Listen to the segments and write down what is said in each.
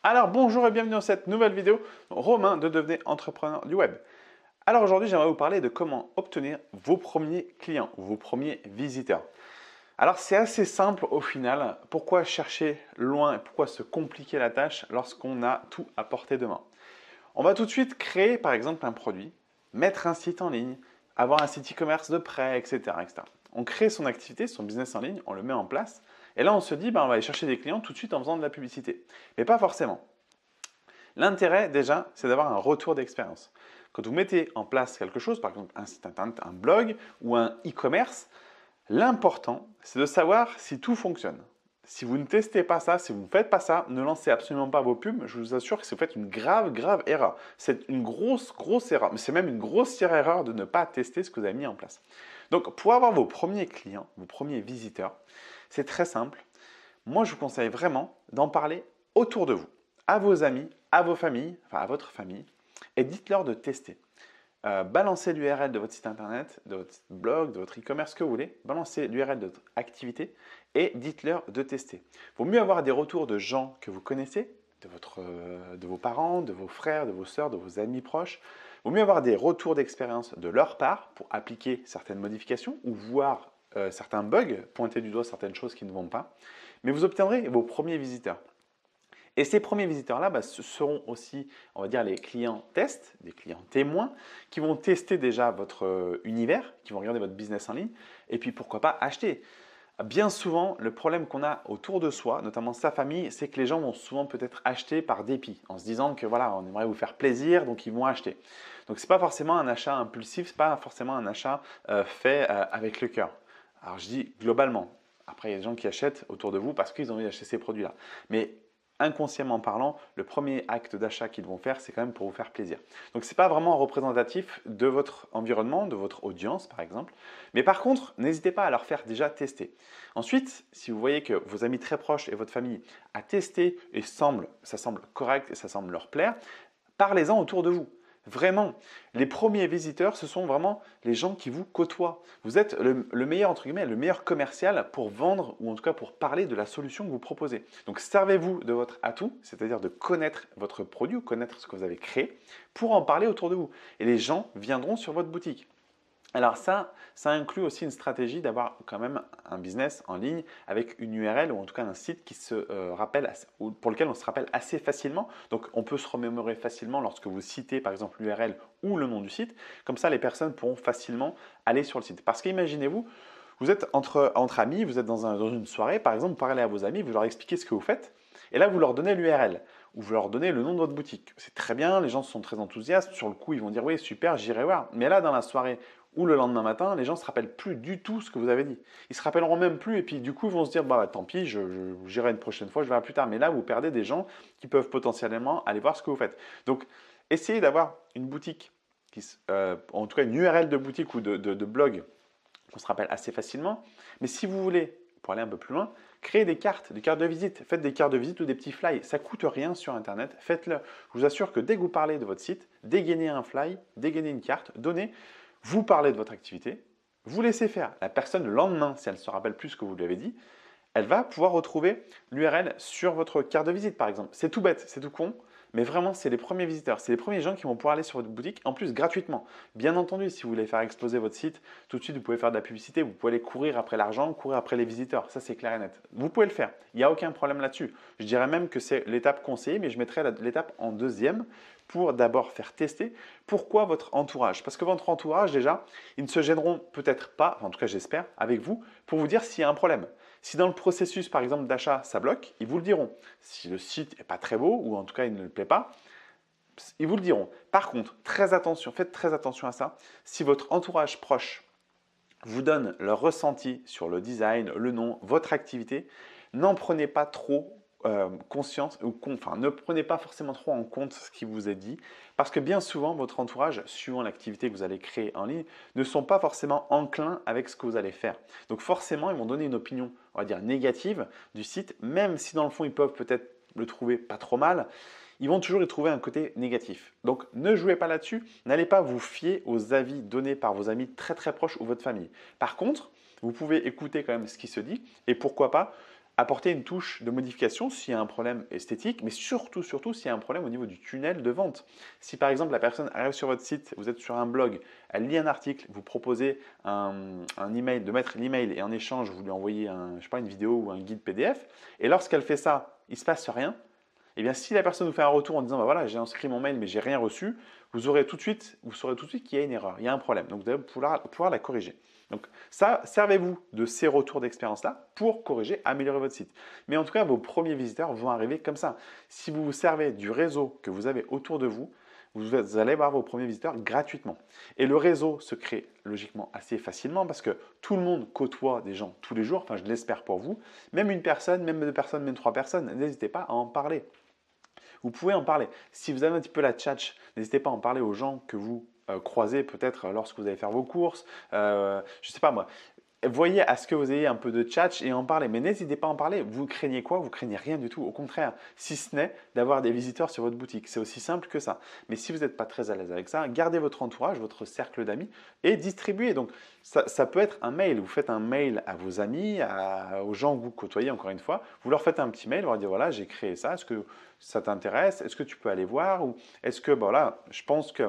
Alors bonjour et bienvenue dans cette nouvelle vidéo. Romain de Devenez entrepreneur du web. Alors aujourd'hui j'aimerais vous parler de comment obtenir vos premiers clients, vos premiers visiteurs. Alors c'est assez simple au final. Pourquoi chercher loin et pourquoi se compliquer la tâche lorsqu'on a tout à portée de main? On va tout de suite créer par exemple un produit, mettre un site en ligne, avoir un site e-commerce de prêt, etc., etc. On crée son activité, son business en ligne, on le met en place. Et là, on se dit, on va aller chercher des clients tout de suite en faisant de la publicité. Mais pas forcément. L'intérêt, déjà, c'est d'avoir un retour d'expérience. Quand vous mettez en place quelque chose, par exemple un site internet, un blog ou un e-commerce, l'important, c'est de savoir si tout fonctionne. Si vous ne testez pas ça, si vous ne faites pas ça, ne lancez absolument pas vos pubs. Je vous assure que vous faites une grave erreur. C'est une grosse erreur. Mais c'est même une grossière erreur de ne pas tester ce que vous avez mis en place. Donc, pour avoir vos premiers clients, vos premiers visiteurs, c'est très simple. Moi, je vous conseille vraiment d'en parler autour de vous, à vos amis, à vos familles, enfin à votre famille, et dites-leur de tester. Balancez l'URL de votre site internet, de votre blog, de votre e-commerce, ce que vous voulez. Balancez l'URL de votre activité et dites-leur de tester. Il vaut mieux avoir des retours de gens que vous connaissez, de vos parents, de vos frères, de vos sœurs, de vos amis proches. Il vaut mieux avoir des retours d'expérience de leur part pour appliquer certaines modifications ou voir certains bugs, pointer du doigt certaines choses qui ne vont pas. Mais vous obtiendrez vos premiers visiteurs. Et ces premiers visiteurs-là, ce seront aussi, on va dire, les clients tests, des clients témoins, qui vont tester déjà votre univers, qui vont regarder votre business en ligne, et puis pourquoi pas acheter. Bien souvent, le problème qu'on a autour de soi, notamment sa famille, c'est que les gens vont souvent peut-être acheter par dépit, en se disant que voilà, on aimerait vous faire plaisir, donc ils vont acheter. Donc ce n'est pas forcément un achat impulsif, ce n'est pas forcément un achat fait avec le cœur. Alors je dis globalement. Après, il y a des gens qui achètent autour de vous parce qu'ils ont envie d'acheter ces produits-là. Mais inconsciemment parlant, le premier acte d'achat qu'ils vont faire, c'est quand même pour vous faire plaisir. Donc ce n'est pas vraiment représentatif de votre environnement, de votre audience par exemple. Mais par contre, n'hésitez pas à leur faire déjà tester. Ensuite, si vous voyez que vos amis très proches et votre famille a testé et ça semble correct et ça semble leur plaire, parlez-en autour de vous. Vraiment, les premiers visiteurs, ce sont vraiment les gens qui vous côtoient. Vous êtes le meilleur, entre guillemets, le meilleur commercial pour vendre ou en tout cas pour parler de la solution que vous proposez. Donc, servez-vous de votre atout, c'est-à-dire de connaître votre produit ou connaître ce que vous avez créé pour en parler autour de vous. Et les gens viendront sur votre boutique. Alors ça inclut aussi une stratégie d'avoir quand même un business en ligne avec une URL ou en tout cas un site qui se rappelle, ou pour lequel on se rappelle assez facilement. Donc on peut se remémorer facilement lorsque vous citez par exemple l'URL ou le nom du site. Comme ça, les personnes pourront facilement aller sur le site. Parce qu'imaginez-vous, vous êtes entre amis, vous êtes dans une soirée, par exemple, vous parlez à vos amis, vous leur expliquez ce que vous faites, et là vous leur donnez l'URL ou vous leur donnez le nom de votre boutique. C'est très bien, les gens sont très enthousiastes, sur le coup ils vont dire oui super, j'irai voir. Mais là dans la soirée ou le lendemain matin, les gens ne se rappellent plus du tout ce que vous avez dit. Ils se rappelleront même plus et puis du coup ils vont se dire tant pis, j'irai une prochaine fois, je verrai plus tard. Mais là vous perdez des gens qui peuvent potentiellement aller voir ce que vous faites. Donc essayez d'avoir une boutique, en tout cas une URL de boutique ou de blog qu'on se rappelle assez facilement. Mais si vous voulez, pour aller un peu plus loin, créez des cartes de visite. Faites des cartes de visite ou des petits flyers. Ça ne coûte rien sur Internet. Faites-le. Je vous assure que dès que vous parlez de votre site, dégainez un fly, dégainez une carte, donnez. Vous parlez de votre activité, vous laissez faire. La personne, le lendemain, si elle ne se rappelle plus ce que vous lui avez dit, elle va pouvoir retrouver l'URL sur votre carte de visite, par exemple. C'est tout bête, c'est tout con, mais vraiment, c'est les premiers visiteurs, c'est les premiers gens qui vont pouvoir aller sur votre boutique, en plus gratuitement. Bien entendu, si vous voulez faire exploser votre site, tout de suite, vous pouvez faire de la publicité, vous pouvez aller courir après l'argent, courir après les visiteurs, ça c'est clair et net. Vous pouvez le faire, il n'y a aucun problème là-dessus. Je dirais même que c'est l'étape conseillée, mais je mettrai l'étape en deuxième pour d'abord faire tester. Pourquoi votre entourage? Parce que votre entourage, déjà, ils ne se gêneront peut-être pas, en tout cas j'espère, avec vous, pour vous dire s'il y a un problème. Si dans le processus, par exemple, d'achat, ça bloque, ils vous le diront. Si le site n'est pas très beau, ou en tout cas il ne le plaît pas, ils vous le diront. Par contre, très attention, faites très attention à ça. Si votre entourage proche vous donne leur ressenti sur le design, le nom, votre activité, n'en prenez pas trop conscience, enfin ne prenez pas forcément trop en compte ce qui vous est dit, parce que bien souvent, votre entourage, suivant l'activité que vous allez créer en ligne, ne sont pas forcément enclins avec ce que vous allez faire. Donc forcément, ils vont donner une opinion, on va dire, négative du site, même si dans le fond, ils peuvent peut-être le trouver pas trop mal, ils vont toujours y trouver un côté négatif. Donc ne jouez pas là-dessus, n'allez pas vous fier aux avis donnés par vos amis très proches ou votre famille. Par contre, vous pouvez écouter quand même ce qui se dit et pourquoi pas apporter une touche de modification s'il y a un problème esthétique, mais surtout s'il y a un problème au niveau du tunnel de vente. Si par exemple la personne arrive sur votre site, vous êtes sur un blog, elle lit un article, vous proposez un email, de mettre l'email et en échange vous lui envoyez je sais pas, une vidéo ou un guide PDF, et lorsqu'elle fait ça, il ne se passe rien. Eh bien, si la personne vous fait un retour en disant bah voilà, j'ai inscrit mon mail mais j'ai rien reçu, vous saurez tout de suite qu'il y a une erreur, il y a un problème. Donc vous allez pouvoir la corriger. Donc ça, servez-vous de ces retours d'expérience-là pour corriger, améliorer votre site. Mais en tout cas, vos premiers visiteurs vont arriver comme ça. Si vous vous servez du réseau que vous avez autour de vous, vous allez avoir vos premiers visiteurs gratuitement. Et le réseau se crée logiquement assez facilement parce que tout le monde côtoie des gens tous les jours, enfin je l'espère pour vous. Même une personne, même deux personnes, même trois personnes, n'hésitez pas à en parler. Vous pouvez en parler. Si vous avez un petit peu la tchatch, n'hésitez pas à en parler aux gens que vous croisez peut-être lorsque vous allez faire vos courses. Je ne sais pas moi. Voyez à ce que vous ayez un peu de tchatch et en parler. Mais n'hésitez pas à en parler. Vous craignez quoi? Vous craignez rien du tout. Au contraire, si ce n'est d'avoir des visiteurs sur votre boutique. C'est aussi simple que ça. Mais si vous n'êtes pas très à l'aise avec ça, gardez votre entourage, votre cercle d'amis et distribuez. Donc, ça peut être un mail. Vous faites un mail à vos amis, aux gens que vous côtoyez, encore une fois. Vous leur faites un petit mail, vous leur dites voilà, j'ai créé ça. Est-ce que ça t'intéresse? Est-ce que tu peux aller voir? Ou est-ce que, voilà, je pense que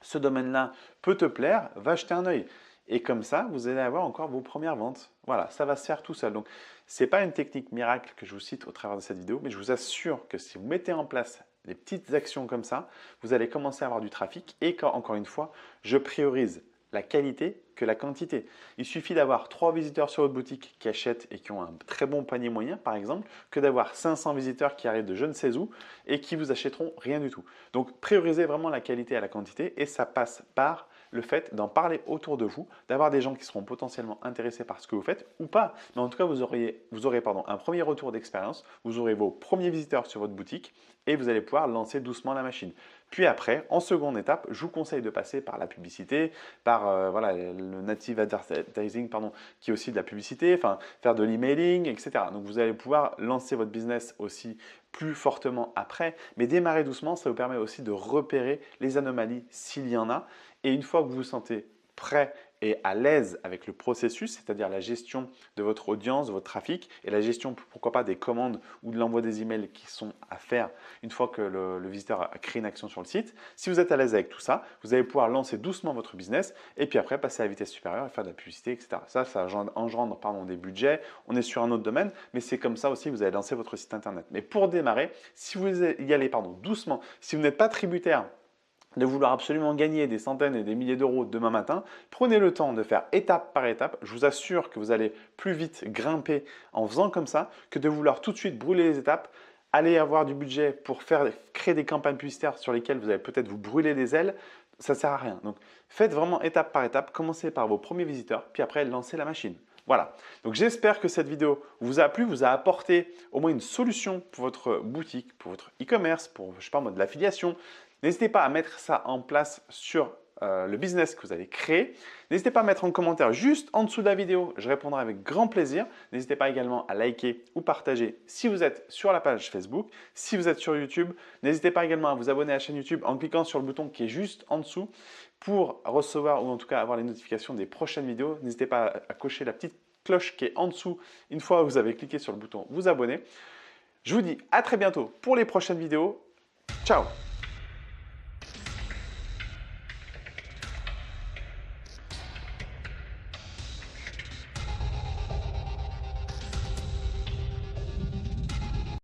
ce domaine-là peut te plaire, va jeter un œil. Et comme ça, vous allez avoir encore vos premières ventes. Voilà, ça va se faire tout seul. Donc, ce n'est pas une technique miracle que je vous cite au travers de cette vidéo, mais je vous assure que si vous mettez en place des petites actions comme ça, vous allez commencer à avoir du trafic. Et encore une fois, je priorise la qualité que la quantité. Il suffit d'avoir 3 visiteurs sur votre boutique qui achètent et qui ont un très bon panier moyen, par exemple, que d'avoir 500 visiteurs qui arrivent de je ne sais où et qui vous achèteront rien du tout. Donc, priorisez vraiment la qualité à la quantité et ça passe par le fait d'en parler autour de vous, d'avoir des gens qui seront potentiellement intéressés par ce que vous faites ou pas. Mais en tout cas, vous aurez un premier retour d'expérience, vous aurez vos premiers visiteurs sur votre boutique et vous allez pouvoir lancer doucement la machine. Puis après, en seconde étape, je vous conseille de passer par la publicité, par voilà, le native advertising, qui est aussi de la publicité, enfin faire de l'emailing, etc. Donc vous allez pouvoir lancer votre business aussi plus fortement après, mais démarrer doucement, ça vous permet aussi de repérer les anomalies s'il y en a. Et une fois que vous vous sentez prêt et à l'aise avec le processus, c'est-à-dire la gestion de votre audience, de votre trafic et la gestion, pourquoi pas, des commandes ou de l'envoi des emails qui sont à faire une fois que le visiteur a créé une action sur le site. Si vous êtes à l'aise avec tout ça, vous allez pouvoir lancer doucement votre business et puis après passer à la vitesse supérieure et faire de la publicité, etc. Ça engendre des budgets. On est sur un autre domaine, mais c'est comme ça aussi que vous allez lancer votre site internet. Mais pour démarrer, si vous y allez doucement, si vous n'êtes pas tributaire de vouloir absolument gagner des centaines et des milliers d'euros demain matin, prenez le temps de faire étape par étape. Je vous assure que vous allez plus vite grimper en faisant comme ça que de vouloir tout de suite brûler les étapes, aller avoir du budget pour créer des campagnes publicitaires sur lesquelles vous allez peut-être vous brûler les ailes. Ça ne sert à rien. Donc, faites vraiment étape par étape. Commencez par vos premiers visiteurs, puis après, lancez la machine. Voilà, donc j'espère que cette vidéo vous a plu, vous a apporté au moins une solution pour votre boutique, pour votre e-commerce, pour, je sais pas moi, de l'affiliation. N'hésitez pas à mettre ça en place sur le business que vous avez créé. N'hésitez pas à mettre en commentaire juste en dessous de la vidéo, je répondrai avec grand plaisir. N'hésitez pas également à liker ou partager si vous êtes sur la page Facebook, si vous êtes sur YouTube. N'hésitez pas également à vous abonner à la chaîne YouTube en cliquant sur le bouton qui est juste en dessous pour recevoir ou en tout cas avoir les notifications des prochaines vidéos. N'hésitez pas à cocher la petite cloche qui est en dessous une fois que vous avez cliqué sur le bouton vous abonner. Je vous dis à très bientôt pour les prochaines vidéos. Ciao!